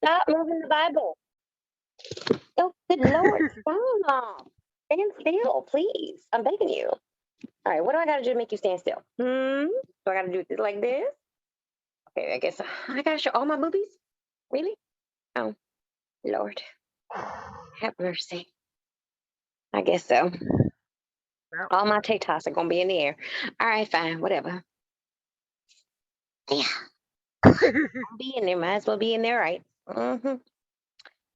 Stop moving the Bible. Oh, good Lord, stop. Stand still, please. I'm begging you. All right, what do I got to do to make you stand still? Do I got to do this like this? Okay, I guess I got to show all my boobies? Really? Oh, Lord. Have mercy. I guess so. Well, All my TikToks are going to be in the air. All right, fine, whatever. Yeah, I'll be in there. Might as well be in there, right? Mm-hmm.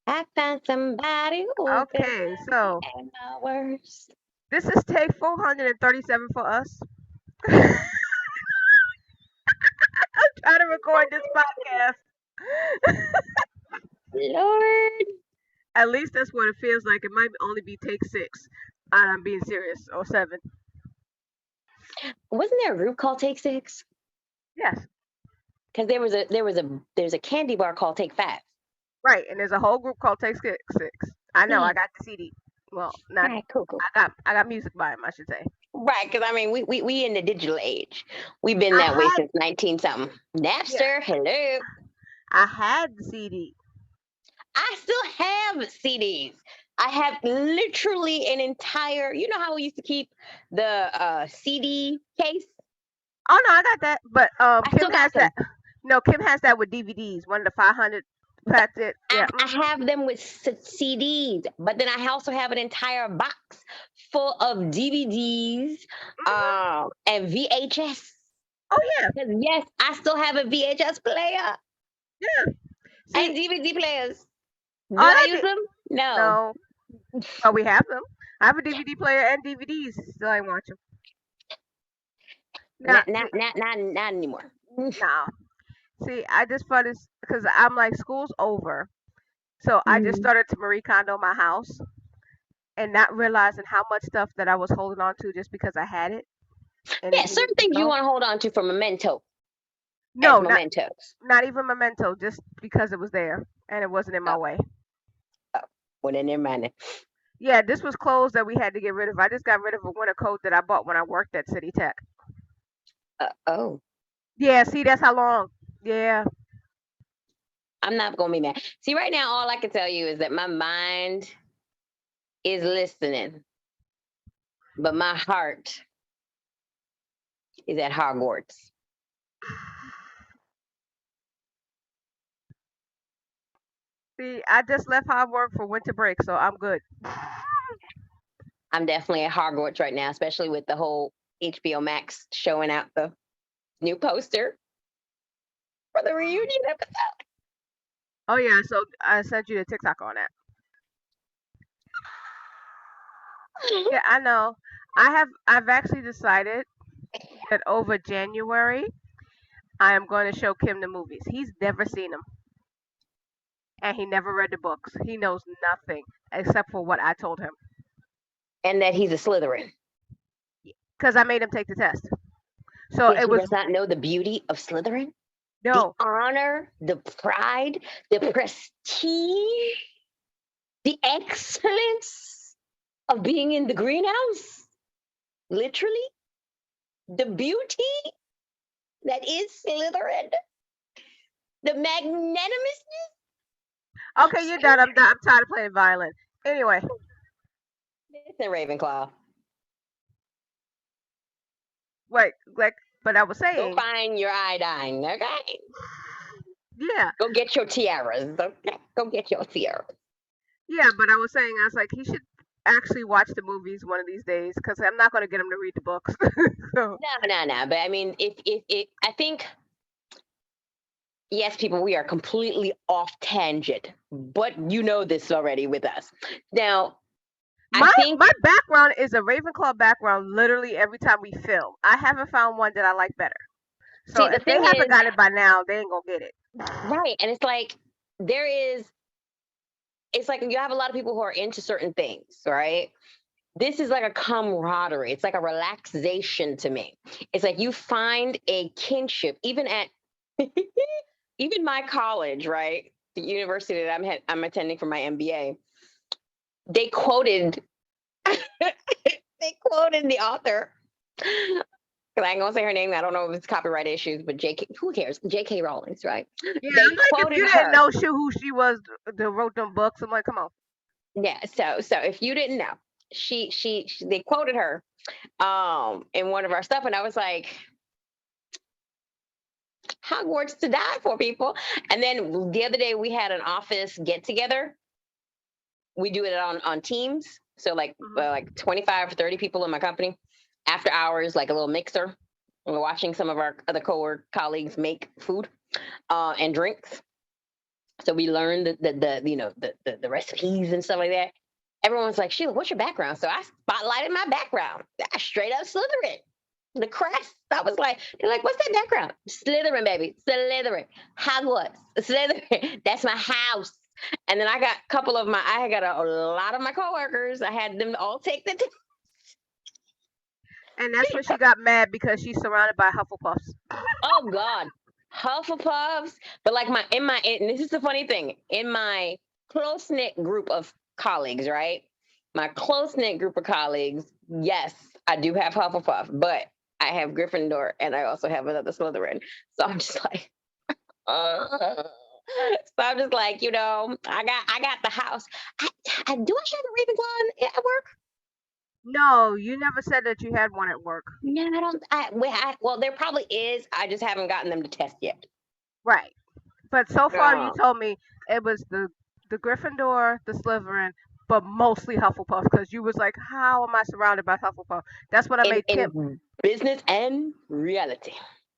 I found somebody who can okay, love me so at my worst. this is take 437 for us. I'm trying to record this podcast. Lord. At least that's what it feels like. It might only be take six. I'm being serious. Or seven. Wasn't there a group called Take Six? Yes. Because there's a candy bar called Take Five. Right. And there's a whole group called Take Six. I know. Yeah. I got the CD. Well, All not. right, cool, cool. I got music by him. I should say. Right, because I mean, we in the digital age. We've been I that way had. since 19 something. Yeah. Napster, hello. I had the CD. I still have CDs. I have literally an entire. You know how we used to keep the CD case? Oh no, I got that. But I Kim still has got that. them. No, Kim has that with DVDs. One of the 500 packs. It. Yeah. I have them with CDs, but then I also have an entire box full of DVDs Mhm. and VHS. Oh yeah. 'Cause yes, I still have a VHS player Yeah. and See, DVD players. Do all I I use did. them? No, No. But we have them. I have a DVD player and DVDs. Still ain't watch them. Now, see, not anymore. no. See, I just thought this because I'm like, school's over. So I just Mhm. started to Marie Kondo my house and not realizing how much stuff that I was holding on to just because I had it and it Yeah, needed certain to things you go. want to hold on to for memento as No, mementos. not even memento, just because it was there and it wasn't in my Oh, way. oh. Well, then never mind. Yeah, this was clothes that we had to get rid of. I just got rid of a winter coat that I bought when I worked at City Tech. Oh, Yeah, see, that's how long. Yeah. I'm not gonna be mad. See, right now, all I can tell you is that my mind is listening, but my heart is at Hogwarts. See, I just left hard work for winter break, so I'm good. I'm definitely at Hogwarts right now, especially with the whole HBO Max showing out the new poster for the reunion episode. Oh yeah, so I sent you the TikTok on that. Yeah, I know. I've actually decided that over January I am going to show Kim the movies. He's never seen them and he never read the books. He knows nothing except for what I told him And that he's a Slytherin. cuz I made him take the test. So Yet it he was does not know the beauty of Slytherin, the no. honor, the pride, the prestige, the excellence of being in the greenhouse. Literally, the beauty that is Slytherin, the magnanimousness of Okay, you're done. I'm Slytherin. done. I'm tired of playing violin. Anyway, Listen, Ravenclaw, wait, like but I was go saying, find your iodine, okay? yeah. Go get your tiaras, okay? Go get your tiaras. Yeah, but I was saying, I was like, he should actually watch the movies one of these days because I'm not going to get him to read the books. So, No. But I mean, if I think yes, people, we are completely off tangent, but you know this already with us. Now, I my think, background is a Ravenclaw background literally every time we film. I haven't found one that I like better. So see, the if they thing haven't is, got it by now, they ain't going to get it. right, and it's like there is, it's like you have a lot of people who are into certain things, right? This is like a camaraderie. It's like a relaxation to me. It's like you find a kinship, even at even my college, right? The university that I'm attending for my MBA. They quoted they quoted the author 'Cause I ain't gonna say her name. I don't know if it's copyright issues, but JK, who cares? JK Rowling's, right? Yeah, They I'm like, if quoted you didn't her. know who she was that wrote them books, I'm like, come on. Yeah. So if you didn't know, she they quoted her in one of our stuff, and I was like, Hogwarts to die for, people. And then the other day we had an office get together. We do it on Teams. So like 25 or 30 people in my company. After hours, like a little mixer. We're watching some of our other coworker colleagues make food and drinks. So we learned the recipes and stuff like that. Everyone's like, Sheila, what's your background? So I spotlighted my background. I straight up Slytherin. The crest. I was like, they're like, what's that background? Slytherin, baby. Slytherin. Hogwarts. Slytherin. That's my house. And then I got a couple of my, I got a lot of my coworkers. I had them all take the And that's when she got mad because she's surrounded by Hufflepuffs. oh God, Hufflepuffs. But like and this is the funny thing, in my close knit group of colleagues, right? My close knit group of colleagues, yes, I do have Hufflepuff, but I have Gryffindor and I also have another Slytherin. So I'm just like, uh, so I'm just like, I got the house. I do I have a Ravenclaw at work? No, you never said that you had one at work. No, I don't. Well, there probably is. I just haven't gotten them to test yet. Right. But so far you Um, told me it was the Gryffindor, the Slytherin, but mostly Hufflepuff because you was like, how am I surrounded by Hufflepuff? That's what I in made Kim. business and reality.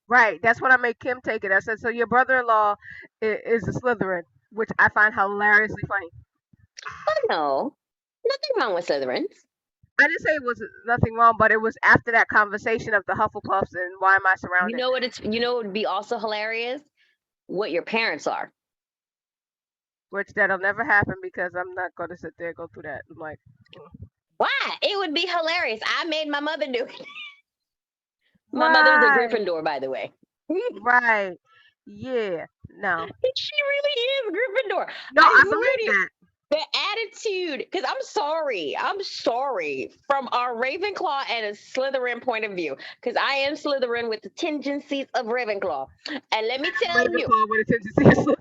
Right. That's what I made Kim take it. I said, so your brother-in-law is a Slytherin, which I find hilariously funny. Oh no, nothing wrong with Slytherins. I didn't say it was nothing wrong, but it was after that conversation of the Hufflepuffs and why am I You surrounded? know what? What would be also hilarious? What your parents are. Which that'll never happen because I'm not going to sit there and go through that. I'm like, Why? It would be hilarious. I made my mother do it. My mother's a right, Gryffindor, by the way. right, yeah, no, She really is Gryffindor. no, I I swear to believe you, that. the attitude, because I'm sorry from our Ravenclaw and a Slytherin point of view, because I am Slytherin with the tingencies of Ravenclaw. And let me tell you, Ravenclaw with a tendency.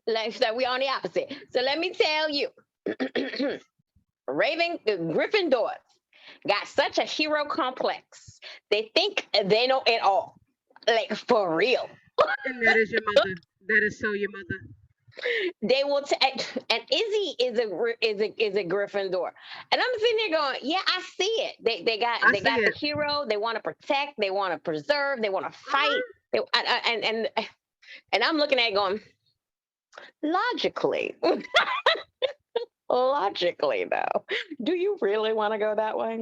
like so we on the opposite. So let me tell you, Gryffindors got such a hero complex. They think they know it all, like for real. And that is your mother. That is so your mother. They will, and Izzy is a Gryffindor, and I'm sitting there going, yeah, I see it. They got I they see got the it. hero. They want to protect. They want to preserve. They want to fight. Mhm. And I'm looking at it going, logically, logically though, do you really want to go that way?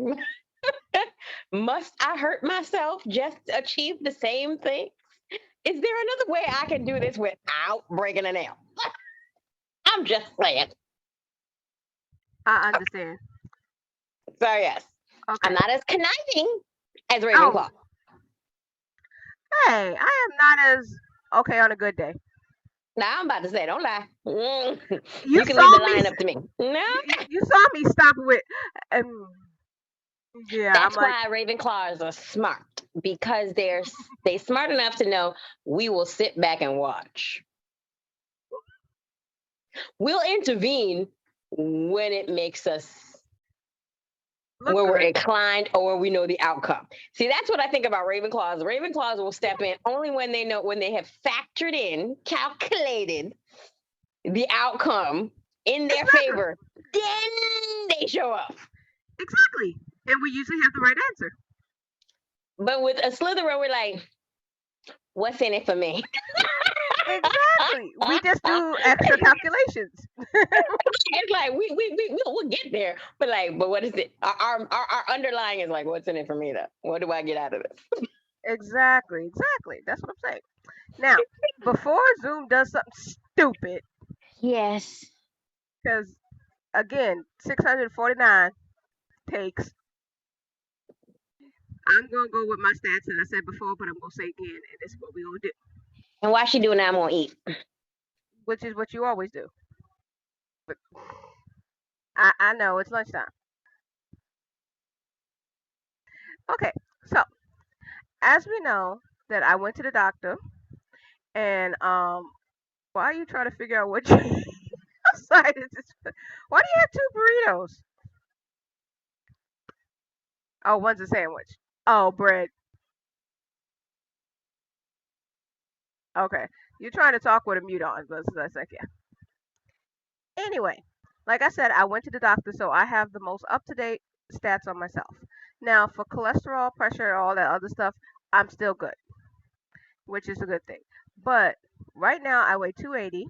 Must I hurt myself just to achieve the same thing? Is there another way I can do this without breaking a nail? I'm just saying. I understand. So yes, I'm Okay. not as conniving as Oh, Ravenclaw. hey, I am not as okay on a good day. Now I'm about to say, don't lie. You You can leave the saw me. line up to me. No, You saw me stop with, um, yeah. I'm that's like, why Ravenclaws are smart, because they smart enough to know we will sit back and watch. We'll intervene when it makes us, look when we're good. inclined or when we know the outcome. See, that's what I think about Ravenclaws. Ravenclaws will step in only when they have factored in, calculated the outcome in their Exactly. favor. Then they show up. Exactly. And we usually have the right answer. But with a Slytherin, we're like, what's in it for me? Exactly. We just do extra calculations. It's like we'll get there, but what is it? Our underlying is like, what's in it for me though? What do I get out of this? Exactly. Exactly. That's what I'm saying. Now, before Zoom does something stupid, Yes. because again, 649 takes. I'm gonna go with my stats that I said before, but I'm gonna say again, and this is what we gonna do, And while she doing that, I'm gonna eat. which is what you always do. But I know it's lunchtime. Okay, so as we know that I went to the doctor, and why are you trying to figure out what you? I'm sorry, why do you have two burritos? Oh, one's a sandwich. Oh, bread. Okay, you're trying to talk with a mute on, but that's like yeah. Anyway, like I said, I went to the doctor, so I have the most up to date stats on myself. Now, for cholesterol, pressure, all that other stuff, I'm still good, which is a good thing. But right now, I weigh 280,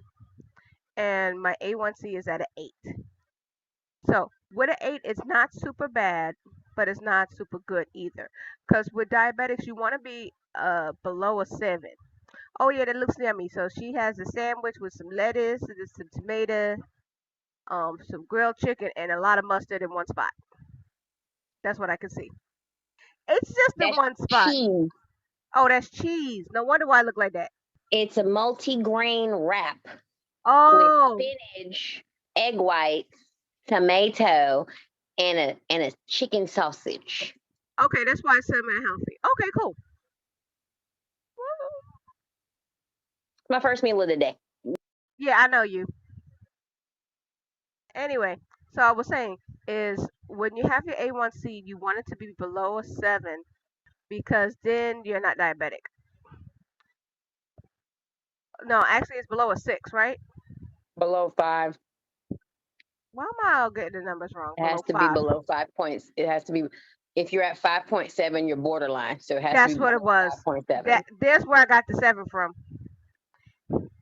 and my A1C is at an 8. So with an 8, it's not super bad, but it's not super good either. Because with diabetics, you want to be below a 7. Oh yeah, that looks yummy. So she has a sandwich with some lettuce, and some tomato, some grilled chicken, and a lot of mustard in one spot. That's what I can see. It's just in That's one spot. cheese. Oh, that's cheese. No wonder why I look like that. It's a multi-grain wrap with Oh, spinach, egg whites, tomato, and a chicken sausage. okay. That's why it's semi-healthy. Okay, cool. My first meal of the day. Yeah, I know you. Anyway, so I was saying is when you have your A1C, you want it to be below a 7 because then you're not diabetic. No, actually, it's below a 6, right? Below 5. Why am I all getting the numbers wrong? It has Below to be 5. below 5 points. It has to be, if you're at 5.7, you're borderline. So it has to be That's what it below was. 5.7. There's where I got the 7 from.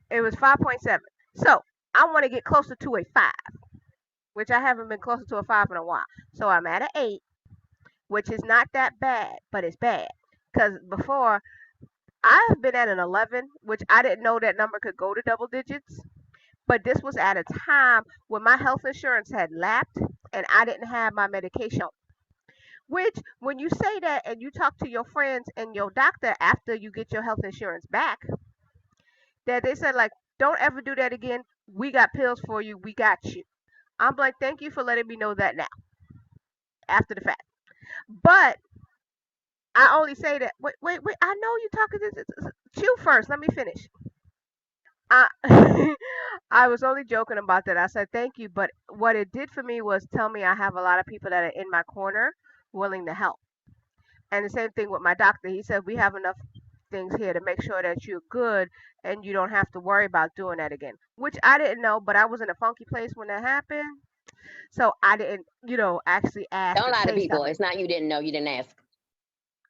It was 5.7. So I want to get closer to a 5, which I haven't been closer to a 5 in a while. So I'm at an 8, which is not that bad, but it's bad. Because before, I have been at an 11, which I didn't know that number could go to double digits. But this was at a time when my health insurance had lapsed and I didn't have my medication. Which, when you say that and you talk to your friends and your doctor after you get your health insurance back, that they said, like, don't ever do that again. We got pills for you. We got you. I'm like, thank you for letting me know that now, after the fact. But I only say that. Wait, wait, wait. I know you talking to you first. Let me finish. I I was only joking about that. I said thank you, but what it did for me was tell me I have a lot of people that are in my corner willing to help. And the same thing with my doctor. He said we have enough things here to make sure that you're good and you don't have to worry about doing that again. Which I didn't know, but I was in a funky place when that happened. So I didn't, actually ask Don't or lie to say people. something. It's not you didn't know, you didn't ask.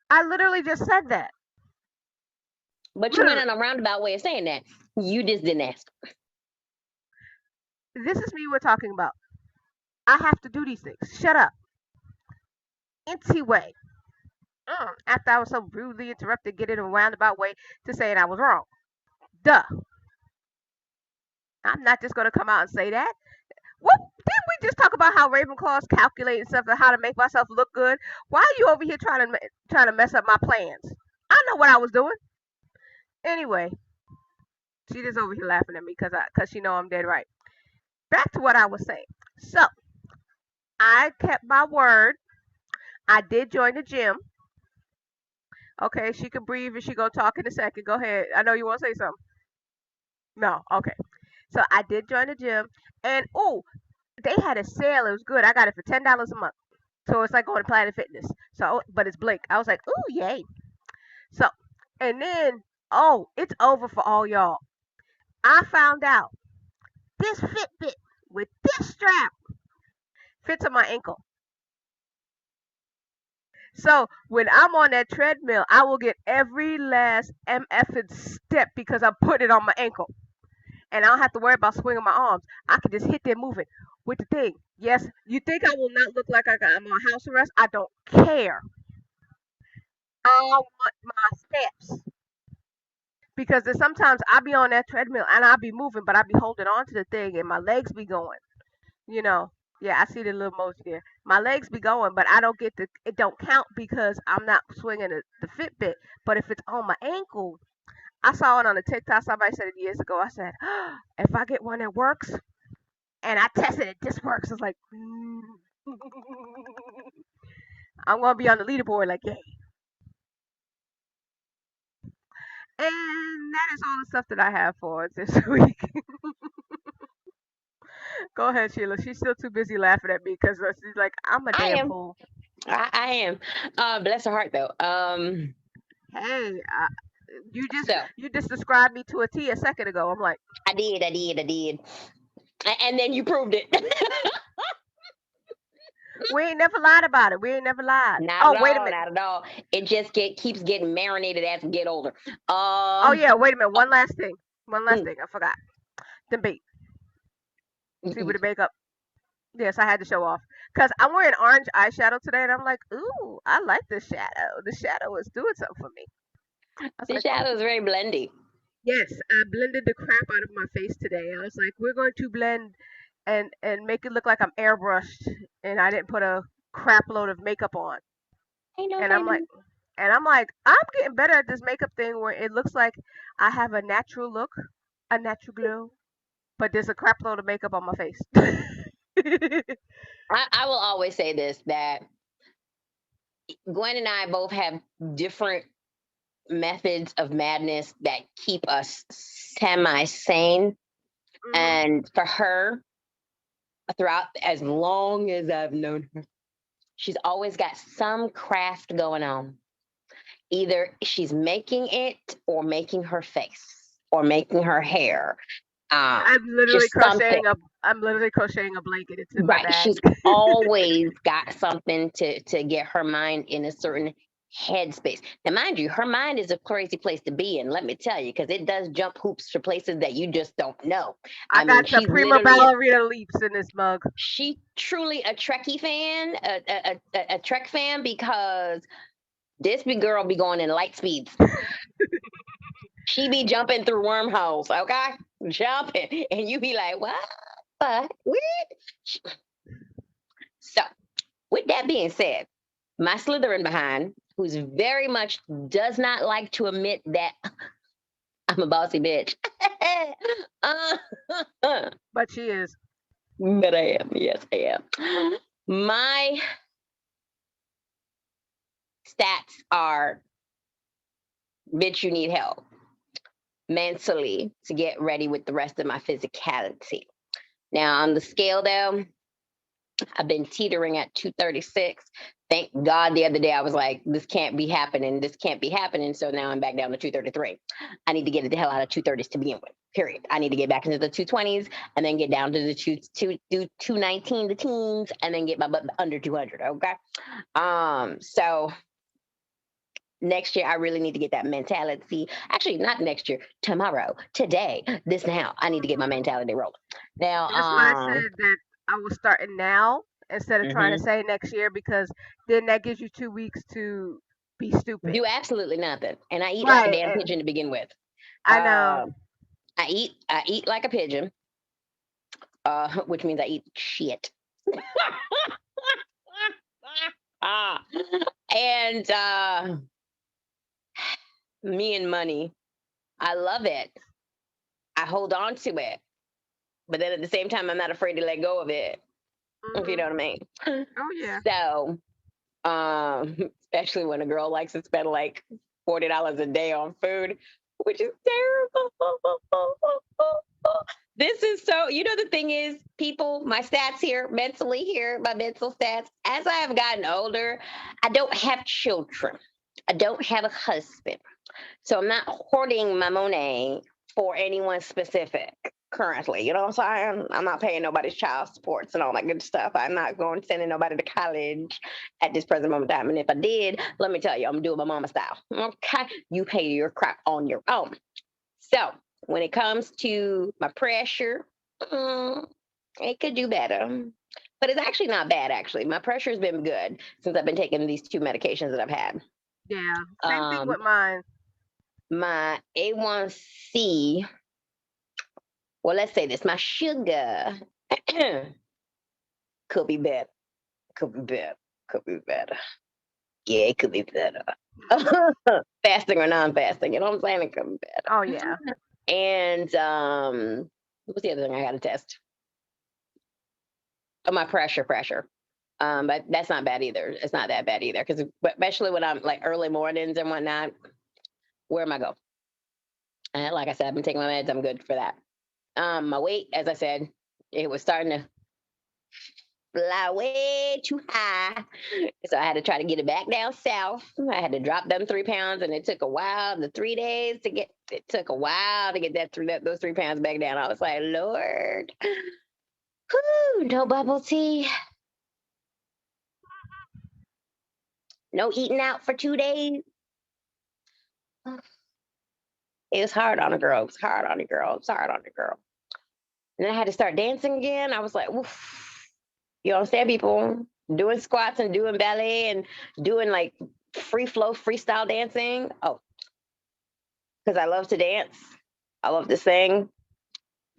I literally just said that. But you went Literally. on a roundabout way of saying that. You just didn't ask. This is me we're talking about. I have to do these things. Shut up. Anyway. After I was so rudely interrupted, get in a roundabout way to saying I was wrong. Duh. I'm not just gonna come out and say that. What didn't we just talk about how Ravenclaws calculating stuff and how to make myself look good? Why are you over here trying to mess up my plans? I know what I was doing. Anyway, she just over here laughing at me because she know I'm dead right. Back to what I was saying. So I kept my word. I did join the gym. Okay, she can breathe and she gonna talk in a second. Go ahead. I know you want to say something. No, okay. So I did join the gym, and oh, they had a sale. It was good. I got it for $10 a month. So it's like going to Planet Fitness. So, but it's Blink. I was like, ooh, yay. So, and then, oh, it's over for all y'all. I found out this Fitbit with this strap fits on my ankle. So when I'm on that treadmill, I will get every last MF step because I put it on my ankle. And I don't have to worry about swinging my arms. I can just hit there moving with the thing. Yes, you think I will not look like I'm on house arrest? I don't care. I want my steps because there's sometimes I be on that treadmill and I be moving, but I be holding on to the thing and my legs be going. You know, yeah, I see the little emoji there. My legs be going, but I don't get the. It don't count because I'm not swinging the Fitbit. But if it's on my ankle, I saw it on a TikTok. Somebody said it years ago. I said, if I get one that works, and I tested it, this works. It's like, I'm gonna be on the leaderboard. Like, yay. And that is all the stuff that I have for this week. Go ahead, Sheila. She's still too busy laughing at me because she's like, I'm a I damn am. fool. I am. Bless her heart though. Hey, So you just described me to a T a second ago. I'm like, I did. And then you proved it. we ain't never lied about it. We ain't never lied. Not Oh, at wait a all, minute. not at all. It just keeps getting marinated as we get older. Oh Um, yeah, wait a minute. One last thing. One last mm, thing. I forgot. The bait. mm, See mm. with the makeup. Yes, I had to show off because I'm wearing orange eyeshadow today, and I'm like, ooh, I like this shadow. The shadow is doing something for me. I was The like, oh, shadow is very blendy. yes, I blended the crap out of my face today. I was like, we're going to blend and make it look like I'm airbrushed, and I didn't put a crap load of makeup on. Ain't no And I'm like, shame. I'm getting better at this makeup thing where it looks like I have a natural look, a natural glow, but there's a crap load of makeup on my face. I will always say this that Gwen and I both have different methods of madness that keep us semi sane. Mhm. And for her, throughout as long as I've known her, she's always got some craft going on. Either she's making it or making her face or making her hair. Uh, just something. I'm literally crocheting a blanket. It's in my Right. bag. She's always got something to get her mind in a certain headspace. Now, mind you, her mind is a crazy place to be in, let me tell you, because it does jump hoops for places that you just don't know. I I mean, got the she's prima literally ballerina leaps in this mug. she truly a Trekkie fan, a Trek fan, because this big girl be going in light speeds. She be jumping through wormholes, okay? Jumping. And you be like, what? What? So, with that being said, my Slytherin behind, who's very much does not like to admit that I'm a bossy bitch. uh, But she is. but I am. Yes, I am. My stats are bitch, you need help mentally to get ready with the rest of my physicality. Now, on the scale, though, I've been teetering at 236. Thank God the other day I was like, this can't be happening. This can't be happening. So now I'm back down to 233. I need to get the hell out of 230s to begin with. Period. I need to get back into the 220s and then get down to the 219, the teens, and then get my butt under 200. Okay. So next year I really need to get that mentality. Actually, not next year, tomorrow, today, this now. I need to get my mentality rolling. Now, That's why I said that I was starting now instead of trying to mhm. say next year because then that gives you 2 weeks to be stupid. Do absolutely nothing, and I eat like a Right. damn pigeon to begin with. I know. Uh, I eat like a pigeon, which means I eat shit. Ah, and me and money, I love it. I hold on to it, but then at the same time, I'm not afraid to let go of it. If you Hmm. know what I mean. Oh yeah. So, especially when a girl likes to spend like $40 a day on food, which is terrible. This is so, the thing is, people, my stats here, mentally here, my mental stats, as I have gotten older, I don't have children. I don't have a husband. So I'm not hoarding my money for anyone specific currently. You know what I'm saying? I'm not paying nobody's child supports and all that good stuff. I'm not going sending nobody to college at this present moment in time. And if I did, let me tell you, I'm doing my mama style. Okay. You pay your crap on your own. So when it comes to my pressure, mm, it could do better. But it's actually not bad, actually. My pressure has been good since I've been taking these two medications that I've had. Yeah. Same thing Um, with mine. my A1C, well, let's say this, my sugar could be better. Could be better. Could be better. Yeah, it could be better. Fasting or non-fasting, you know what I'm saying? It could be Oh yeah. better. And what's the other thing I got to test? Oh, my pressure. But that's not bad either. It's not that bad either, because especially when I'm like early mornings and whatnot. Where am I go? And like I said, I've been taking my meds. I'm good for that. My weight, as I said, it was starting to fly way too high. So I had to try to get it back down south. I had to drop them 3 pounds, and it took a while. The 3 days to get it took a while to get those 3 pounds back down. I was like, Lord, whew, no bubble tea, no eating out for 2 days. It was hard on a girl. It was hard on a girl. It was hard on a girl. And then I had to start dancing again. I was like, oof. You understand, people doing squats and doing ballet and doing like free flow freestyle dancing. Oh, because I love to dance. I love to sing.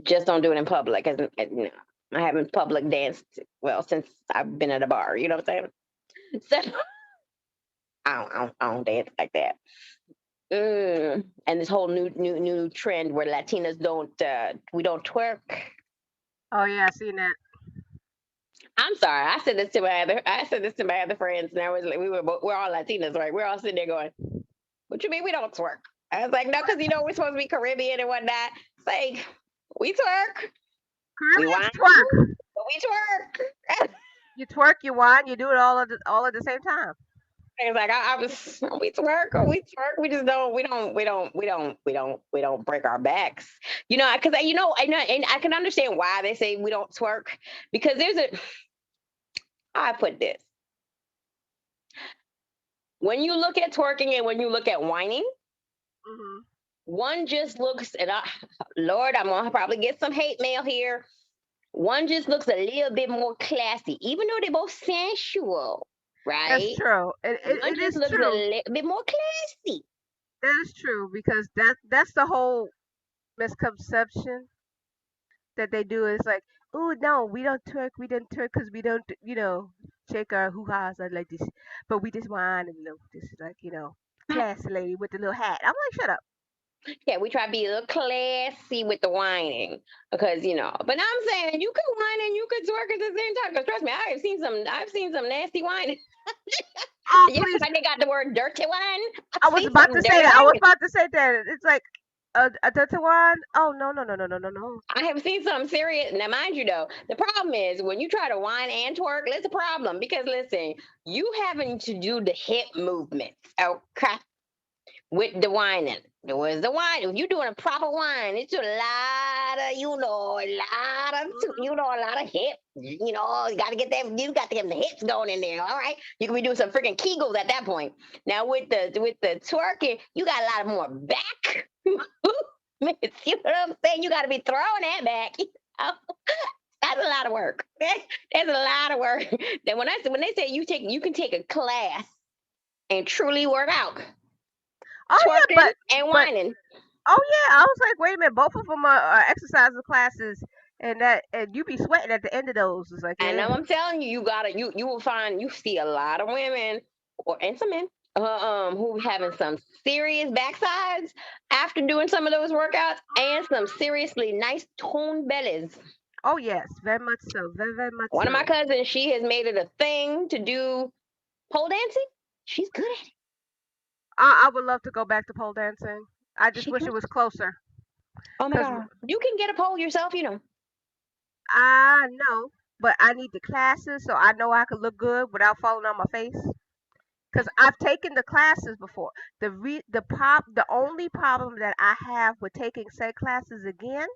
Just don't do it in public. As you know, I haven't public danced well since I've been at a bar. You know what I'm saying? So I don't dance like that. And this whole new trend where Latinas we don't twerk. Oh yeah, I seen that. I'm sorry. I said this to my other friends, and I was like, we're all Latinas, right? We're all sitting there going, "What you mean we don't twerk?" I was like, "No, because we're supposed to be Caribbean and whatnot. It's like we twerk, we Caribbeans whine, twerk. but we twerk." You twerk, you whine, you do it all at the same time. It's like I was we twerk or we twerk. We just don't. We don't break our backs. Because I know, and I can understand why they say we don't twerk because there's a. How I put this. When you look at twerking and when you look at whining, Hmm. one just looks, and Lord, I'm gonna probably get some hate mail here. One just looks a little bit more classy, even though they're both sensual, That's right? true. One It just is looks a true. little bit more classy. That is true because that's the whole misconception that they do is like, oh no, we don't twerk because we don't, shake our hoo ha's like this, but we just whine and this is like, classy lady with the little hat. I'm like, shut up. Yeah, we try to be a little classy with the whining because But now I'm saying you could whine and you could twerk at the same time. Because trust me, I've seen some nasty whining. Oh You please, know, they got the word dirty wine. I I've was seen about some to dirty say that. I was wine. about to say that. It's like a dirty one. Oh no no no no no no no. I have seen some serious. Now, mind you, though, the problem is when you try to whine and twerk, it's a problem because listen, you having to do the hip movements, okay, with the whining. There was the wine. If you're doing a proper wine, it's a lot of, Hmm. a lot of hip. You got to get that. You got to get the hips going in there. All right, you can be doing some freaking Kegels at that point. Now with the twerking, you got a lot of more back. You know what I'm saying? You got to be throwing that back. That's a lot of work. That's a lot of work. Then when they say you can take a class and truly work out Oh yeah, twerking and but whining. oh yeah, I was like, wait a minute, both of them are exercise classes, and you be sweating at the end of those. It's like, And yeah. now I'm telling you, you will find you see a lot of women and some men who having some serious backsides after doing some of those workouts and some seriously nice toned bellies. Oh yes, very much so, very very much One of my so. cousins, she has made it a thing to do pole dancing. She's good at it. I would love to go back to pole dancing. I just She wish good. it was closer, Oh my cause god, you can get a pole yourself. I know, but I need the classes so I know I can look good without falling on my face. Cause I've taken the classes before. The only problem that I have with taking said classes again,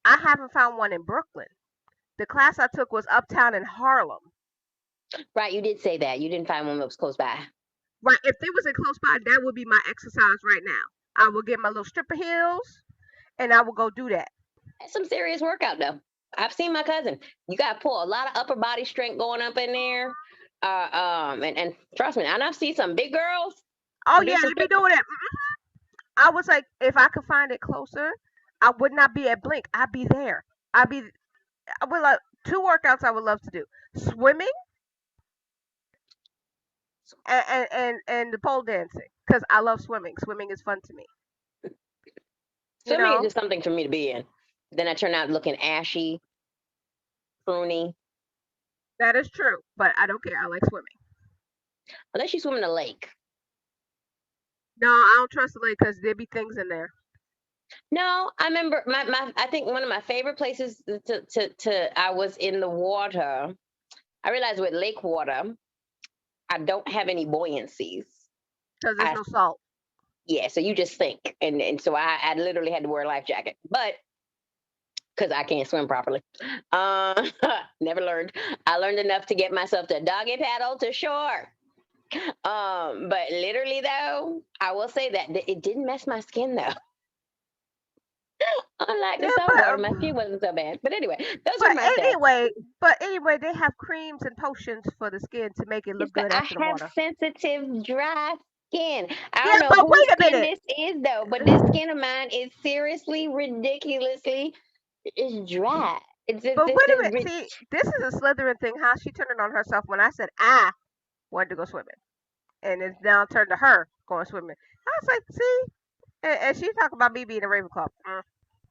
I haven't found one in Brooklyn. The class I took was uptown in Harlem. Right, you did say that. You didn't find one that was close by. Right, if it was in close by, that would be my exercise right now. I will get my little stripper heels and I will go do that. That's some serious workout though. I've seen my cousin. You got to pull a lot of upper body strength going up in there. And trust me, and I've seen some big girls Oh who do yeah, some let me strength. do it. I was like, if I could find it closer, I would not be at Blink. I'd be there. I'd be. I would like two workouts I would love to do: swimming and the pole dancing because I love swimming. Swimming is fun to me. You Swimming is know just something for me to be in. Then I turn out looking ashy, pruny, that is true, but I don't care. I like swimming. unless you swim in a lake. No, I don't trust the lake because there be things in there. No, I remember my I think one of my favorite places to I was in the water. I realized with lake water, I don't have any buoyancies. Because there's I no salt. Yeah, so you just think, and so I literally had to wear a life jacket, but because I can't swim properly, uh, never learned. I learned enough to get myself to doggy paddle to shore. But literally though, I will say that it didn't mess my skin though. Unlike Yeah, the salt water, my skin wasn't so bad. But anyway, those but are my stats. anyway, but anyway, they have creams and potions for the skin to make it It's look that good I after the have water. sensitive, dry skin. I Yeah, don't know but whose wait a skin minute. this is though, but this skin of mine is seriously, ridiculously, it's dry. But It's wait a just minute. See, this is a Slytherin thing. How she turned it on herself when I said I wanted to go swimming, and it's now turned to her going swimming. I was like, see, and she talked about me being a Ravenclaw.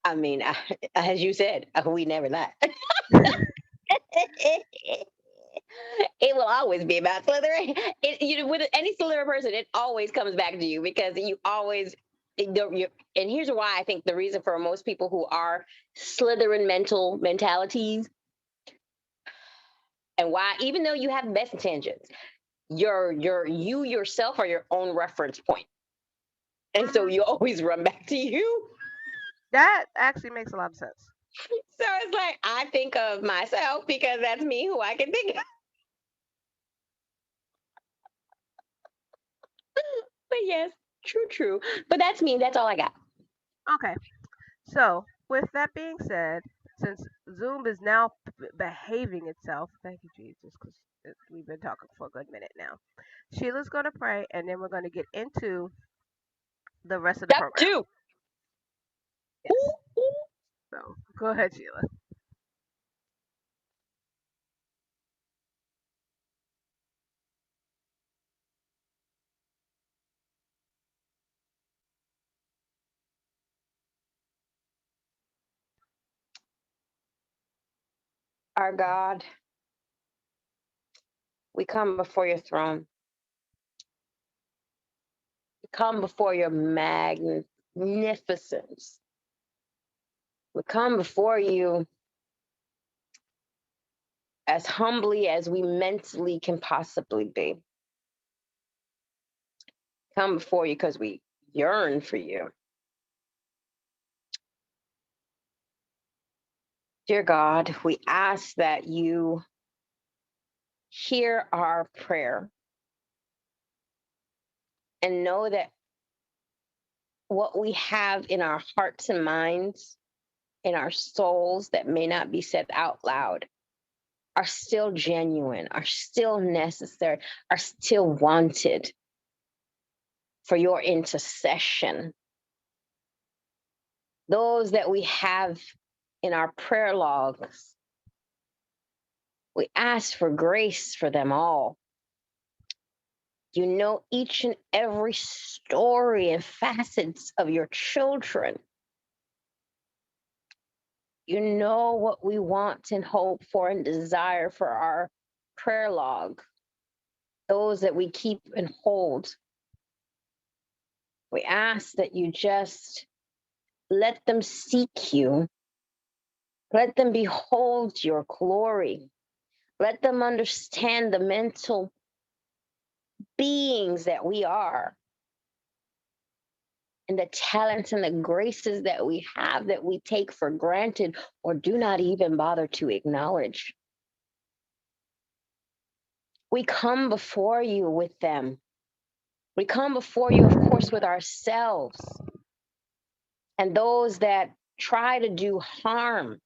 I mean, as you said, we never lie. It will always be about Slytherin. With any Slytherin person, it always comes back to you because you always. And here's why I think the reason for most people who are Slytherin mentalities, and why, even though you have the best intentions, you yourself are your own reference point, and so Mm, you always run back to you. that actually makes a lot of sense. So it's like I think of myself because that's me who I can think of. But yes, true, true. But that's me. That's all I got. Okay, so with that being said, since Zoom is now behaving itself, thank you Jesus, because we've been talking for a good minute now. Sheila's going to pray, and then we're going to get into the rest of the Step program. two. Yes. So go ahead, Sheila. Our God, we come before your throne. We come before your magnificence. We come before you as humbly as we mentally can possibly be. Come before you because we yearn for you. Dear God, we ask that you hear our prayer and know that what we have in our hearts and minds, in our souls that may not be said out loud, are still genuine, are still necessary, are still wanted for your intercession. Those that we have in our prayer logs, we ask for grace for them all. You know each and every story and facets of your children. You know what we want and hope for and desire for our prayer log, those that we keep and hold. We ask that you just let them seek you. Let them behold your glory. Let them understand the mental beings that we are and the talents and the graces that we have that we take for granted or do not even bother to acknowledge. We come before you with them. We come before you, of course, with ourselves and those that try to do harm.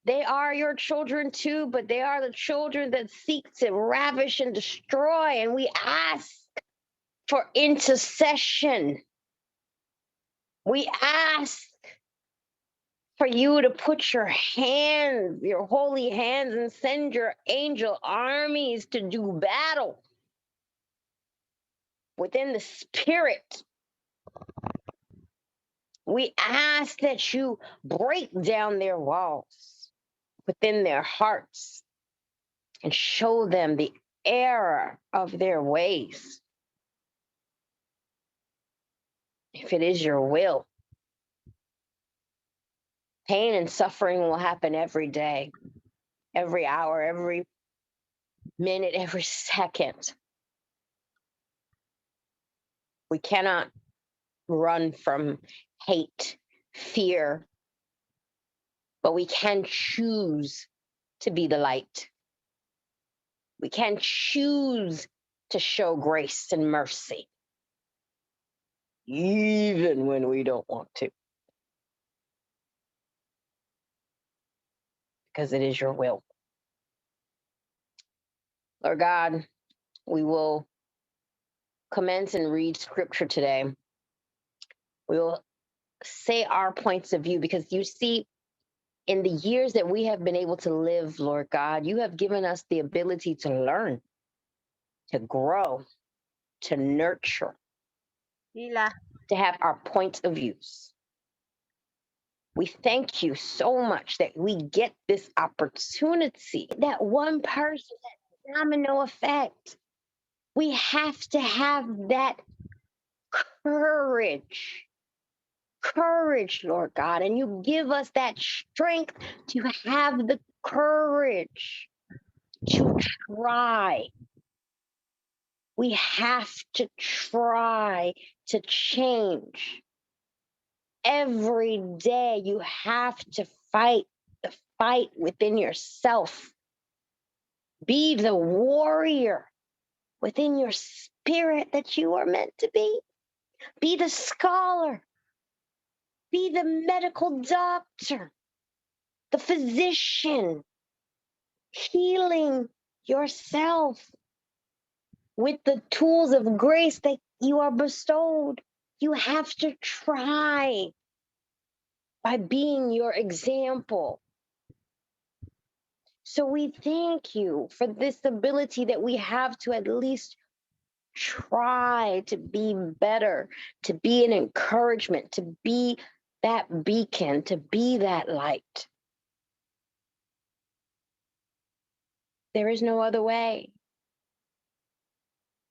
They are your children too, but they are the children that seek to ravish and destroy. And we ask for intercession. We ask for you to put your hands, your holy hands, and send your angel armies to do battle within the spirit. We ask that you break down their walls within their hearts and show them the error of their ways. if it is your will, pain and suffering will happen every day, every hour, every minute, every second. We cannot run from hate, fear, but we can choose to be the light. We can choose to show grace and mercy, even when we don't want to, because it is your will. Lord God, we will commence and read scripture today. We will say our points of view because you see, in the years that we have been able to live, Lord God, you have given us the ability to learn, to grow, to nurture, Hila. to have our points of views. We thank you so much that we get this opportunity, that one person, that domino effect. We have to have that courage, Lord God, and you give us that strength to have the courage to try. We have to try to change. Every day you have to fight the fight within yourself. Be the warrior within your spirit that you are meant to be. Be the scholar. Be the medical doctor, the physician, healing yourself with the tools of grace that you are bestowed. You have to try by being your example. So we thank you for this ability that we have to at least try to be better, to be an encouragement, to be that beacon, to be that light. There is no other way.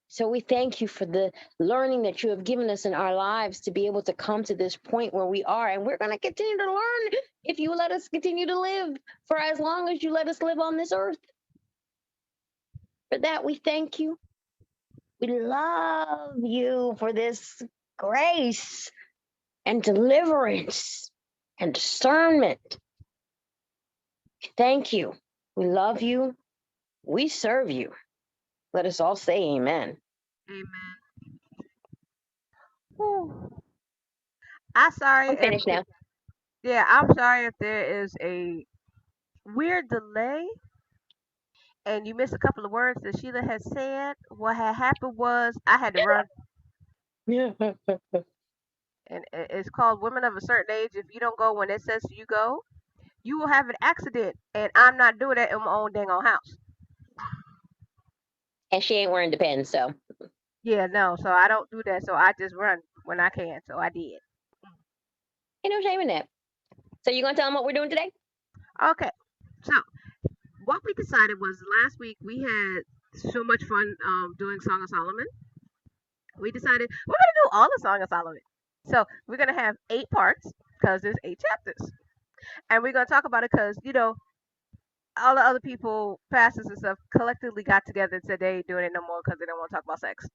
So we thank you for the learning that you have given us in our lives to be able to come to this point where we are. And we're going to continue to learn if you let us continue to live for as long as you let us live on this earth. For that, we thank you. We love you for this grace and deliverance and discernment. Thank you. We love you. We serve you. Let us all say amen. Amen. Whew. I'm sorry I'm if finished now. yeah, I'm sorry if there is a weird delay and you missed a couple of words that Sheila had said. What had happened was I had to run, Yeah. and it's called Women of a Certain Age. If you don't go when it says you go, you will have an accident, and I'm not doing that in my own dang on house. And she ain't wearing Depends, so Yeah, no, so I don't do that. So I just run when I can. So I did. ain't no shame in that. So you gonna tell them what we're doing today? Okay, so what we decided was last week we had so much fun doing Song of Solomon. We decided we're gonna do all the Song of Solomon. So we're gonna have 8 parts because there's 8 chapters, and we're gonna talk about it because all the other people, pastors and stuff, collectively got together and said they ain't doing it no more because they don't want to talk about sex.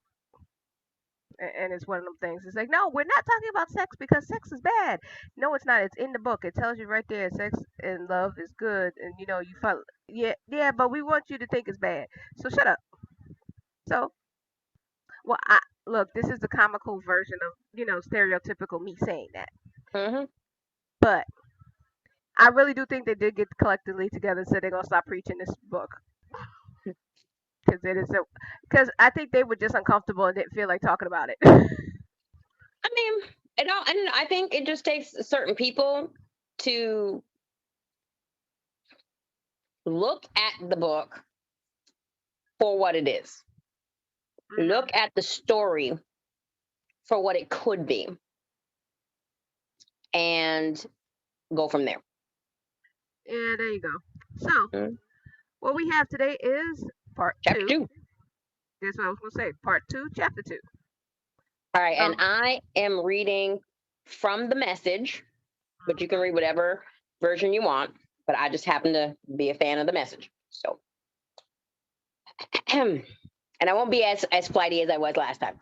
And it's one of them things. It's like, no, we're not talking about sex because sex is bad. No, it's not. It's in the book. It tells you right there, sex and love is good, and you felt, yeah, but we want you to think it's bad. So shut up. So, well, look, this is the comical version of stereotypical me saying that, Mm-hmm. but I really do think they did get collectively together and said they're gonna stop preaching this book because it is because I think they were just uncomfortable and didn't feel like talking about it. I mean, it all, and I think it just takes certain people to look at the book for what it is. Mhm. Look at the story for what it could be, and go from there. Yeah, there you go. So, Mm. what we have today is part Chapter 2. two. That's what I was going to say. Part 2, chapter 2. All right, and Um, I am reading from the Message, but you can read whatever version you want. But I just happen to be a fan of the Message, so and I won't be as flighty as I was last time.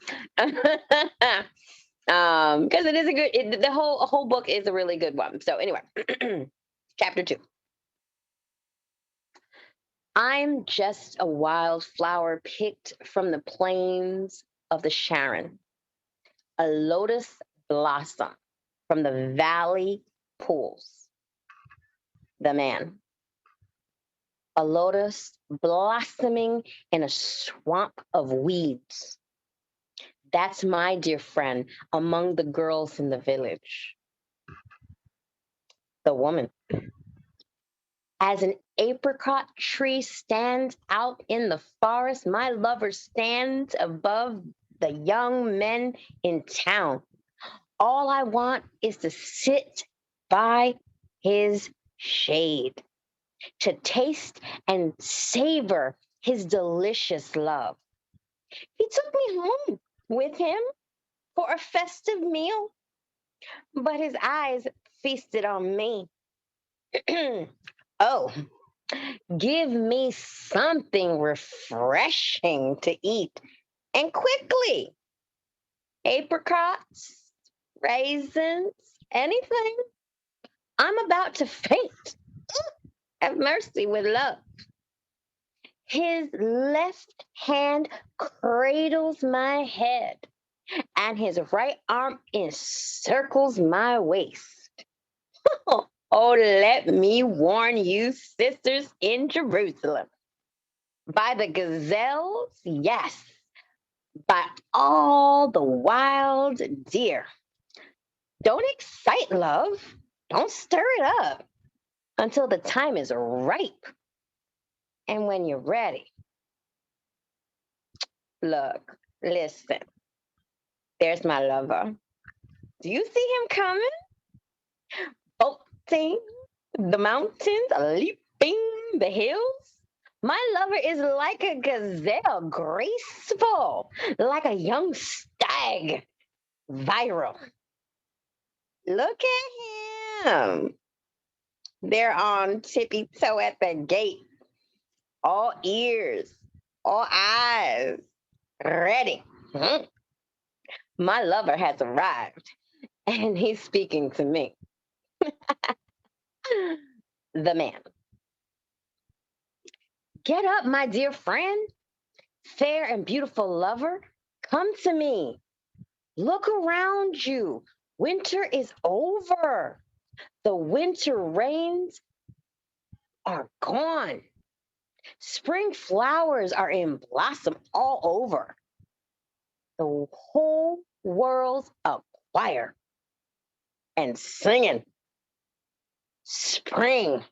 Because it is a good. The whole book is a really good one. So anyway, chapter 2. I'm just a wild flower picked from the plains of the Sharon, a lotus blossom from the valley pools. The man, a lotus blossoming in a swamp of weeds. That's my dear friend among the girls in the village. The woman, as an apricot tree stands out in the forest, my lover stands above the young men in town. All I want is to sit by his shade, to taste and savor his delicious love. He took me home with him for a festive meal, but his eyes feasted on me. Oh, give me something refreshing to eat and quickly. Apricots, raisins, anything. I'm about to faint. Have mercy with love. His left hand cradles my head, and his right arm encircles my waist. Oh, let me warn you, sisters in Jerusalem. By the gazelles, yes, by all the wild deer. Don't excite love. Don't stir it up until the time is ripe. And when you're ready, look, listen, there's my lover. Do you see him coming? Bolting the mountains, leaping the hills? My lover is like a gazelle, graceful, like a young stag, viral. Look at him. They're on tippy toe at the gate, all ears, all eyes, ready. My lover has arrived, and he's speaking to me. The man. Get up, my dear friend, fair and beautiful lover. Come to me. Look around you. Winter is over. The winter rains are gone. Spring flowers are in blossom all over. The whole world's a choir and singing. Spring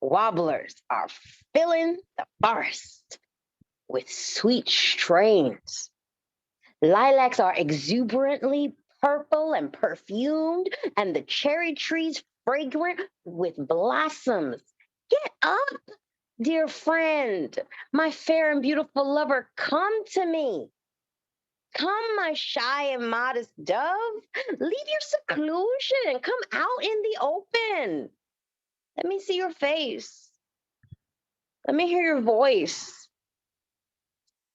wobblers are filling the forest with sweet strains. Lilacs are exuberantly purple and perfumed, and the cherry trees fragrant with blossoms. Get up, dear friend, my fair and beautiful lover, come to me. Come, my shy and modest dove, leave your seclusion and come out in the open. Let me see your face. Let me hear your voice.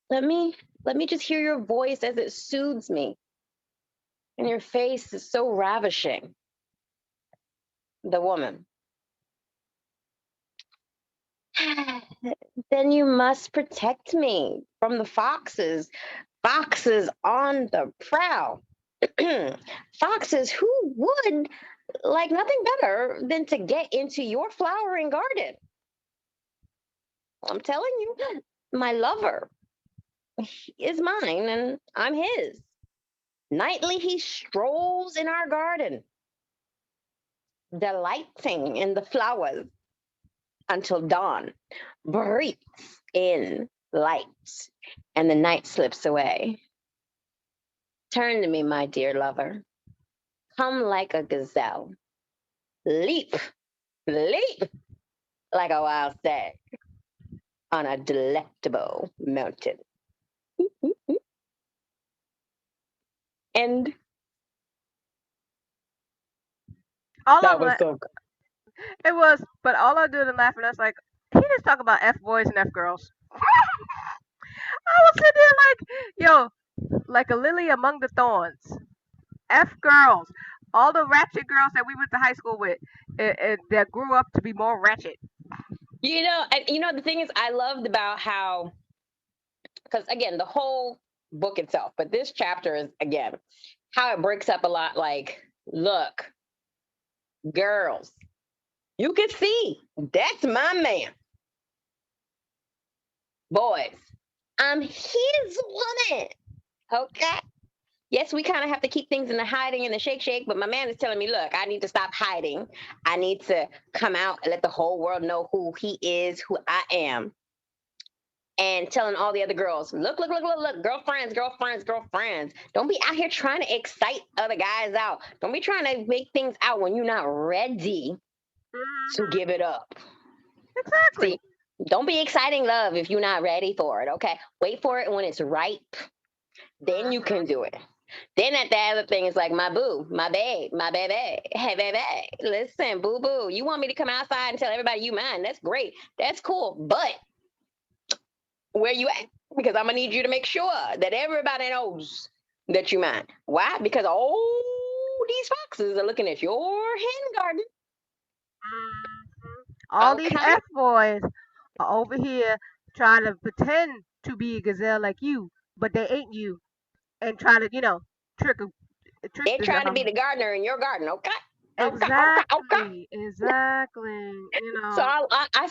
Let me let me just hear your voice as it soothes me. And your face is so ravishing. The woman. Then you must protect me from the foxes. Foxes on the prowl. Foxes who would like nothing better than to get into your flowering garden. I'm telling you, my lover is mine and I'm his. Nightly he strolls in our garden, delighting in the flowers until dawn breathes in light and the night slips away. Turn to me, my dear lover. Come like a gazelle. Leap, leap like a wild stag on a delectable mountain. And All that I'm was like, so good. it was, but all I did and laughing. I was like, he just talk about F boys and F girls. I was sitting there like, yo, like a lily among the thorns. F girls. All the ratchet girls that we went to high school with, that grew up to be more ratchet. And the thing is, I loved about how, because again, the whole book itself, but this chapter is again how it breaks up a lot. Like, look, girls, you can see that's my man. Boys, I'm his woman. Okay. Yes, we kind of have to keep things in the hiding and the shake, but my man is telling me, look, I need to stop hiding. I need to come out and let the whole world know who he is, who I am. And telling all the other girls, look, girlfriends, girlfriends, girlfriends. Don't be out here trying to excite other guys out. Don't be trying to make things out when you're not ready to Mhm. give it up. Exactly. See, don't be exciting love if you're not ready for it. Okay, wait for it when it's ripe. Then you Mhm. can do it. Then at the other thing is like my boo, my babe, my baby. Hey baby, listen, boo boo. You want me to come outside and tell everybody you mine? That's great. That's cool. But where you at? Because I'm gonna need you to make sure that everybody knows that you mine. Why? Because all these foxes are looking at your hen garden. Mhm. All these Okay. F boys are over here trying to pretend to be a gazelle like you, but they ain't you, and trying to, trick trick They're the trying to be the gardener in your garden. Okay. Okay. Okay. Okay. exactly, exactly. So I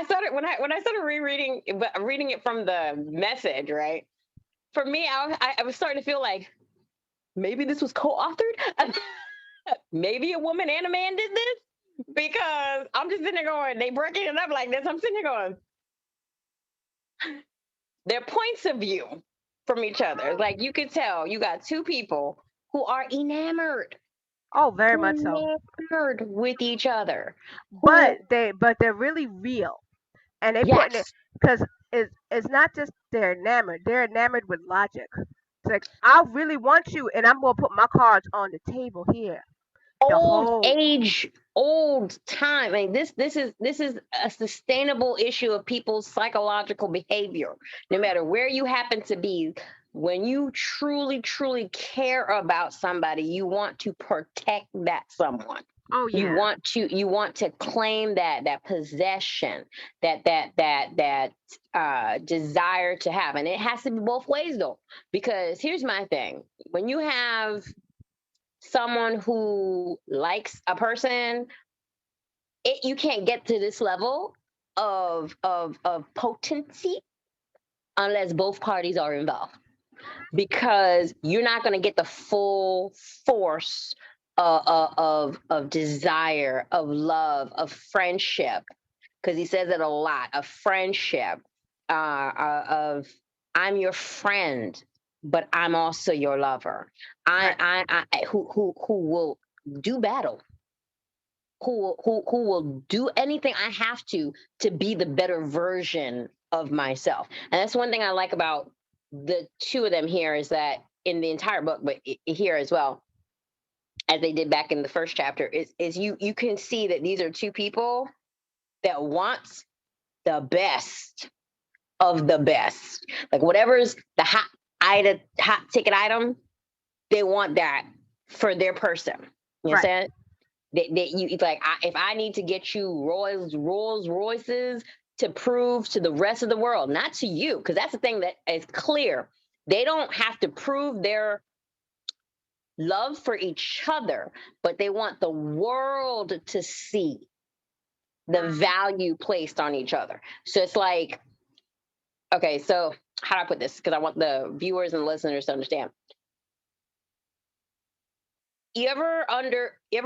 started when I started rereading, but reading it from the message, right? For me, I was starting to feel like maybe this was co-authored. Maybe a woman and a man did this because I'm just sitting there going, they breaking it up like this. I'm sitting there going, their points of view from each other. Like you could tell, you got two people who are Oh, very much so. enamored with each other. But Who, they're really real, and they putting it yes, because it's not just they're enamored. They're enamored with logic. It's like I really want you, and I'm gonna put my cards on the table here. The old whole age, old time. I mean, this is a sustainable issue of people's psychological behavior. No matter where you happen to be, when you truly, truly care about somebody, you want to protect that someone. oh You yeah. want to claim that possession, that desire to have, and it has to be both ways though. Because here's my thing: when you have someone who likes a person, you can't get to this level of potency unless both parties are involved, because you're not going to get the full force of desire, of love, of friendship, because he says it a lot, of friendship, of I'm your friend, but I'm also your lover. Right. Who will do battle, who will do anything I have to be the better version of myself. And that's one thing I like about the two of them here, is that in the entire book, but here as well as they did back in the first chapter, is you can see that these are two people that want the best of the best. Like whatever's the hot ticket item, they want that for their person. You Right. understand? That you, it's like, if I need to get you Rolls Royces to prove to the rest of the world, not to you, because that's the thing that is clear. They don't have to prove their love for each other, but they want the world to see the value placed on each other. So it's like, okay, so how do I put this? Because I want the viewers and listeners to understand. You ever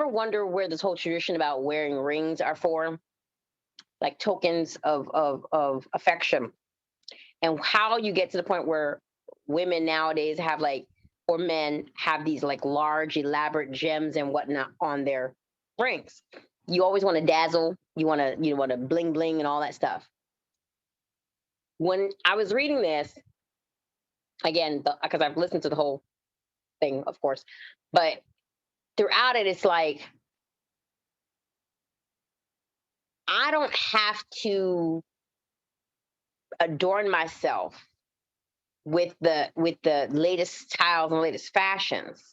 wonder where this whole tradition about wearing rings are for? Like tokens of affection, and how you get to the point where women nowadays have like, or men have these like large elaborate gems and whatnot on their rings. You always want to dazzle, you want to bling bling and all that stuff. When I was reading this again, because I've listened to the whole thing, of course. But throughout it, it's like I don't have to adorn myself with the latest styles and latest fashions.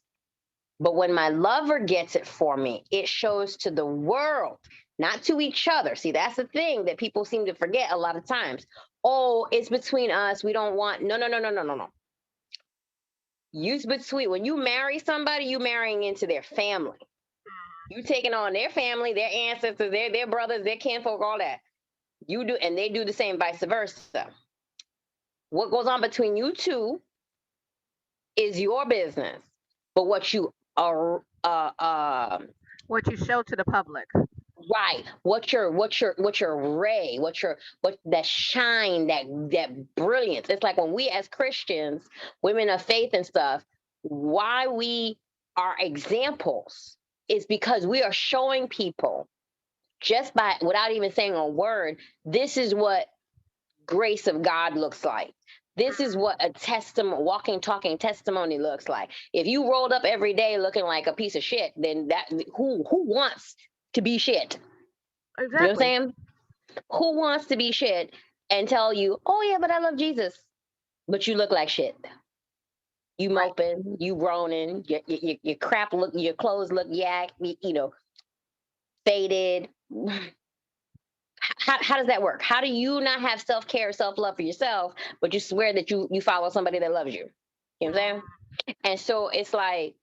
But when my lover gets it for me, it shows to the world, not to each other. See, that's the thing that people seem to forget a lot of times. Oh, it's between us. We don't want no, no, no, no, no, no, no. Use between when you marry somebody, you marrying into their family. You taking on their family, their ancestors, their brothers, their kinfolk, all that. You do, and they do the same, vice versa. What goes on between you two is your business. But what you are, What you show to the public. right, what's your ray, what that shine, that brilliance. It's like when we as Christians, women of faith and stuff, why we are examples is because we are showing people just by without even saying a word, this is what grace of God looks like. This is what a testimony, walking, talking testimony looks like. If you rolled up every day looking like a piece of shit, then that who wants to be shit? You know what I'm Exactly. saying? Who wants to be shit and tell you, oh yeah, but I love Jesus, but you look like shit. You Right. moping, you groaning, your crap look, your clothes look yak, faded. How does that work? How do you not have self care, self love for yourself, but you swear that you follow somebody that loves you? You know what I'm saying? And so it's like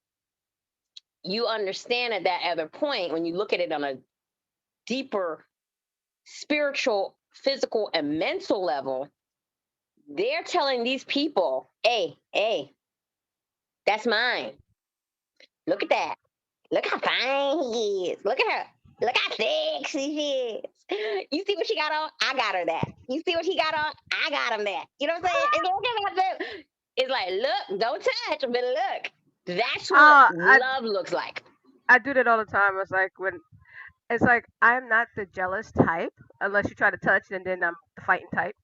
you understand at that other point when you look at it on a deeper spiritual, physical, and mental level, they're telling these people, hey, that's mine. Look at that. Look how fine he is. Look at her. Look how sexy she is. You see what she got on? I got her that. You see what he got on? I got him that. You know what I'm saying? It's like, look, don't touch, but look. That's what Uh, I love looks like. I do that all the time. It's like I'm not the jealous type unless you try to touch, and then I'm the fighting type.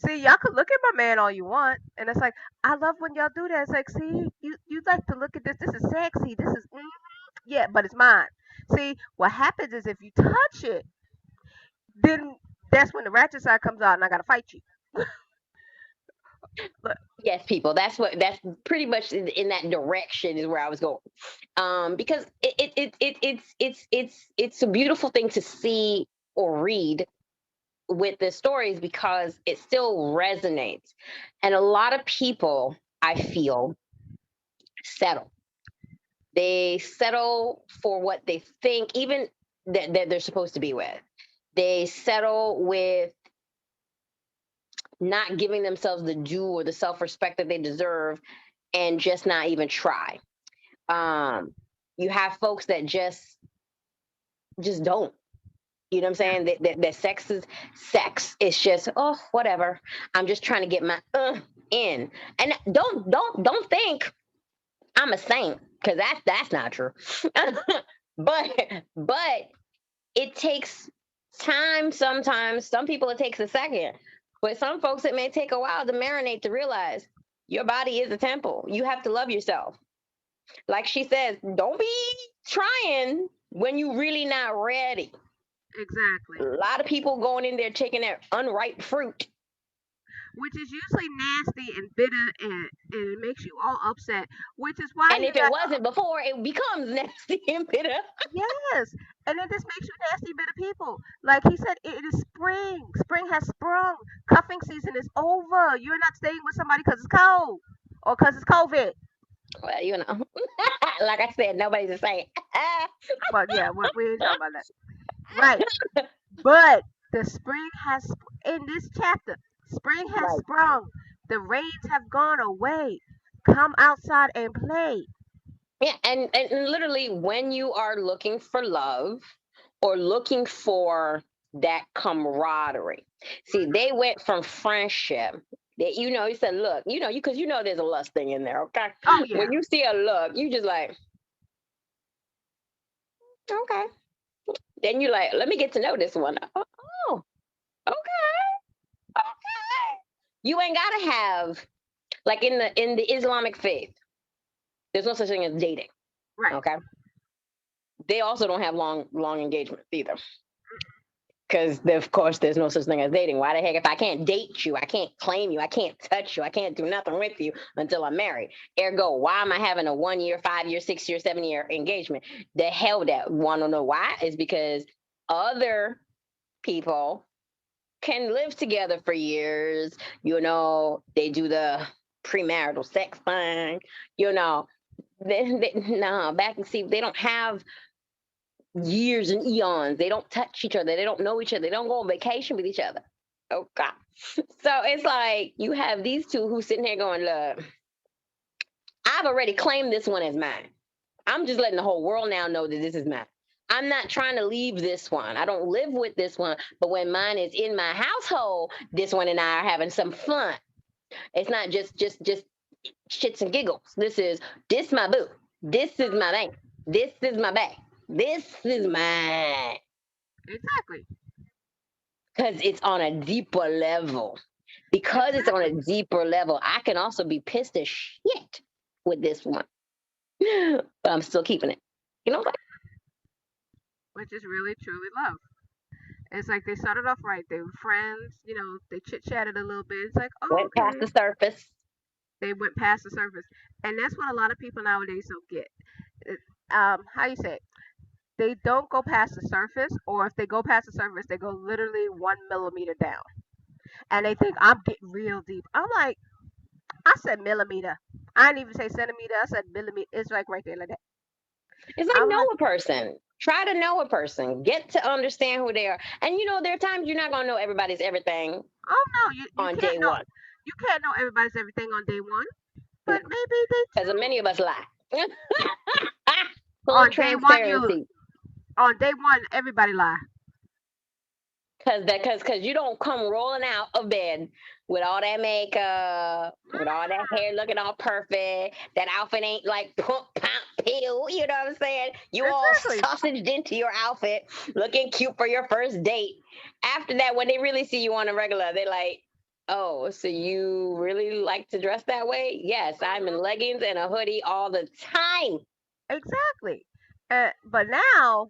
See, y'all could look at my man all you want, and it's like I love when y'all do that. It's like, see, you like to look at this. This is sexy. This is yeah, but it's mine. See, what happens is if you touch it, then that's when the ratchet side comes out, and I gotta fight you. Look, Yes, people. That's pretty much in that direction is where I was going. Because it's a beautiful thing to see or read with the stories because it still resonates. And a lot of people, I feel, settle. They settle for what they think, even that they're supposed to be with. They settle with not giving themselves the due or the self respect that they deserve and just not even try. Um, you have folks that just don't. You know what I'm yeah. saying? That sex is sex. It's just oh whatever. I'm just trying to get my in, and don't think I'm a saint because that's not true. but it takes time. Sometimes some people it takes a second, but some folks it may take a while to marinate to realize your body is a temple. You have to love yourself. Like she says, don't be trying when you really not ready. A Exactly. lot of people going in there taking their unripe fruit. Which is usually nasty and bitter, and it makes you all upset. Which is why And you if it got wasn't before, it becomes nasty and bitter. yes, and it just makes you nasty bitter people. Like he said, it is spring. Spring has sprung. Cuffing season is over. You're not staying with somebody because it's cold or because it's COVID. Well, like I said, nobody's the same. Well, yeah, we ain't talking about that. Right. But the spring has in this chapter, spring has Right. sprung. The rains have gone away. Come outside and play. Yeah, and literally when you are looking for love or looking for that camaraderie. See, they went from friendship. That you said, look, you because there's a lust thing in there, okay? Oh yeah. When you see a look, you just like, okay. Then you like, let me get to know this one. Oh, okay, okay. You ain't gotta have Like in the Islamic faith, there's no such thing as dating. Right. Okay. They also don't have long engagements either. Because of course there's no such thing as dating. Why the heck, if I can't date you, I can't claim you, I can't touch you, I can't do nothing with you until I'm married. Ergo, why am I having a 1 year, 5 year, 6 year, 7 year engagement? The hell that want to know why is because other people can live together for years. They do the premarital sex thing. No, back and see, they don't have years and eons. They don't touch each other. They don't know each other. They don't go on vacation with each other. Oh God. So it's like you have these two who sitting here going, look, I've already claimed this one as mine. I'm just letting the whole world now know that this is mine. I'm not trying to leave this one. I don't live with this one, but when mine is in my household, this one and I are having some fun. It's not just shits and giggles. This my boo. This is my thing. This is my bag. This is mine. Exactly. Because it's on a deeper level. Because it's on a deeper level, I can also be pissed as shit with this one. But I'm still keeping it. Which is really truly love. It's like they started off right. They were friends. They chit chatted a little bit. It's like, oh, Went past okay. the surface. They went past the surface, and that's what a lot of people nowadays don't get. How you say it? They don't go past the surface, or if they go past the surface, they go literally 1 millimeter down, and they think I'm getting real deep. I'm like, I said millimeter. I didn't even say centimeter. I said millimeter. It's like right there like that. It's like I'm know like, a person. Try to know a person. Get to understand who they are. And there are times you're not gonna know everybody's everything oh no, you on can't day know. one. You can't know everybody's everything on day one, but maybe they Because many of us lie. Full on day one you transparency. on day one everybody lie. Because you don't come rolling out of bed with all that makeup, with all that hair looking all perfect. That outfit ain't like pump, pump, pill. You know what I'm saying? You all Exactly. sausaged into your outfit, looking cute for your first date. After that, when they really see you on a regular, they're like, oh, so you really like to dress that way? Yes, I'm in leggings and a hoodie all the time. Exactly. But now,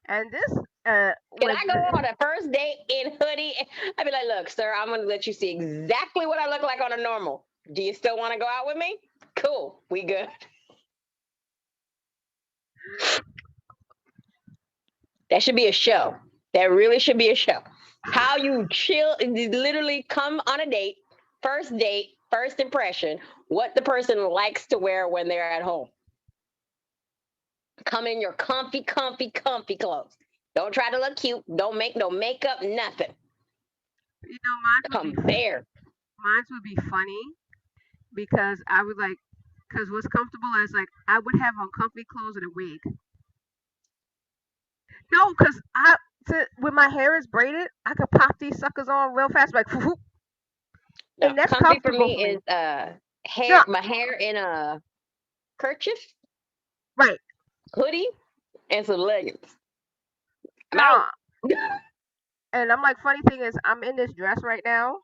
and this, Can with I go on a first date in hoodie? I'd be like, look, sir, I'm going to let you see exactly what I look like on a normal. Do you still want to go out with me? Cool. We good. That should be a show. That really should be a show. How you chill, literally come on a date, first impression, what the person likes to wear when they're at home. Come in your comfy, comfy, comfy clothes. Don't try to look cute. Don't make no makeup, nothing. Come bare. mine would be funny because I would like, because what's comfortable is like I would have on comfy clothes and a wig. No, because when my hair is braided, I could pop these suckers on real fast, like, whoop, No, and that's comfy for comfortable for me me. is No, my hair in a kerchief, right. hoodie, and some leggings. I'm No, out. and I'm like, funny thing is, I'm in this dress right now,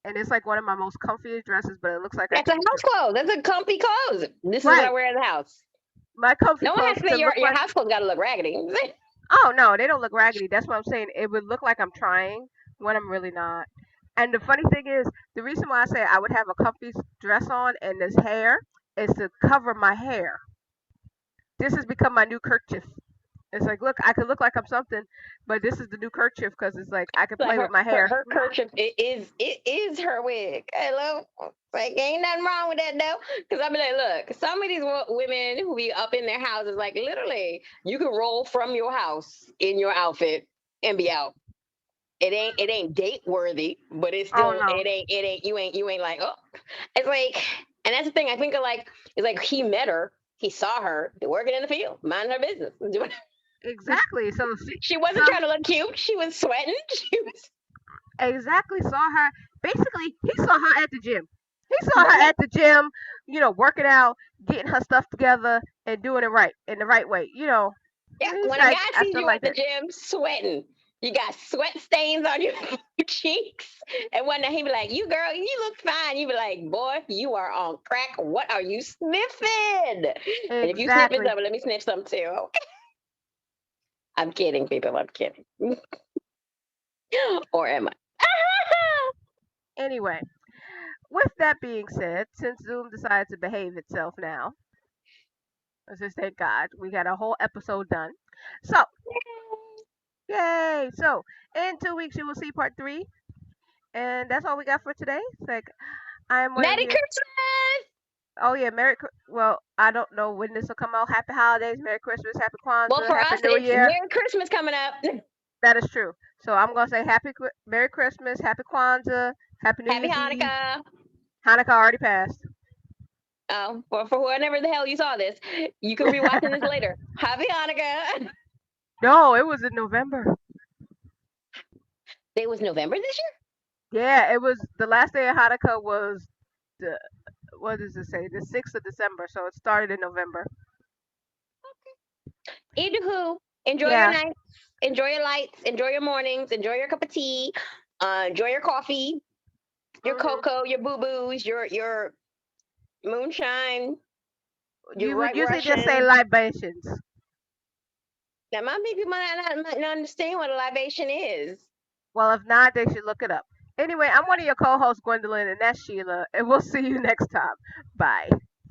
and it's like one of my most comfiest dresses, but it looks like I That's a can, house clothes. That's a comfy clothes. This is what I right. wear in the house. My comfy No one has clothes to say could look your like, house clothes got to look raggedy. oh no, they don't look raggedy. That's what I'm saying. It would look like I'm trying when I'm really not. And the funny thing is, the reason why I say I would have a comfy dress on and this hair is to cover my hair. This has become my new kerchief. It's like, look, I could look like I'm something, but this is the new kerchief because it's like I could Like play with my hair. her kerchief it is her wig. Hello, like ain't nothing wrong with that though. Because I be like, look, some of these women who be up in their houses, like literally, you can roll from your house in your outfit and be out. It ain't date worthy, but it's Oh still no, you ain't like, oh, it's like, and that's the thing I think of, like it's like he met her, he saw her working in the field, minding her business, doing. exactly. She So wasn't trying to look cute. She was sweating. She was exactly saw her. Basically, he saw her at the gym. He saw her at the gym, working out, getting her stuff together, and doing it right in the right way. yeah. He's When a like, guy I sees still you like at the that. gym sweating, You got sweat stains on your cheeks. And one night he be like, "You girl, you look fine." You be like, "Boy, you are on crack. What are you sniffing?" And if you sniffing Exactly. something, let me sniff some too. Okay? I'm kidding, people. I'm kidding. Or am I? Anyway, with that being said, since Zoom decided to behave itself now, let's just thank God we got a whole episode done. So, yay! So, in 2 weeks you will see part three, and that's all we got for today. It's like I am one of Merry your. Christmas. Oh yeah, Well, I don't know when this will come out. Happy holidays, Merry Christmas, Happy Well, Kwanzaa, for Happy us, New it's Year. Merry Christmas coming up. That is true. So I'm gonna say Merry Christmas, Happy Kwanzaa, Happy New Happy Year's Eve. Hanukkah. Hanukkah already passed. Oh, for whenever the hell you saw this, you can be watching this later. Happy Hanukkah. No, it was in November. It was November this Yeah, it was the last day of Hanukkah was the what does it say? The 6th of December. So it started in November. year. Either enjoy your Yeah. nights, enjoy your lights, enjoy your mornings, enjoy your cup of tea, enjoy your coffee, your Hmm. cocoa, your boo boos, your moonshine, your You would white usually just say Russian. libations. Now, my people might not understand what a libation is. Well, if not, they should look it up. Anyway, I'm one of your co-hosts, Gwendolyn, and that's Sheila, and we'll see you next time. Bye.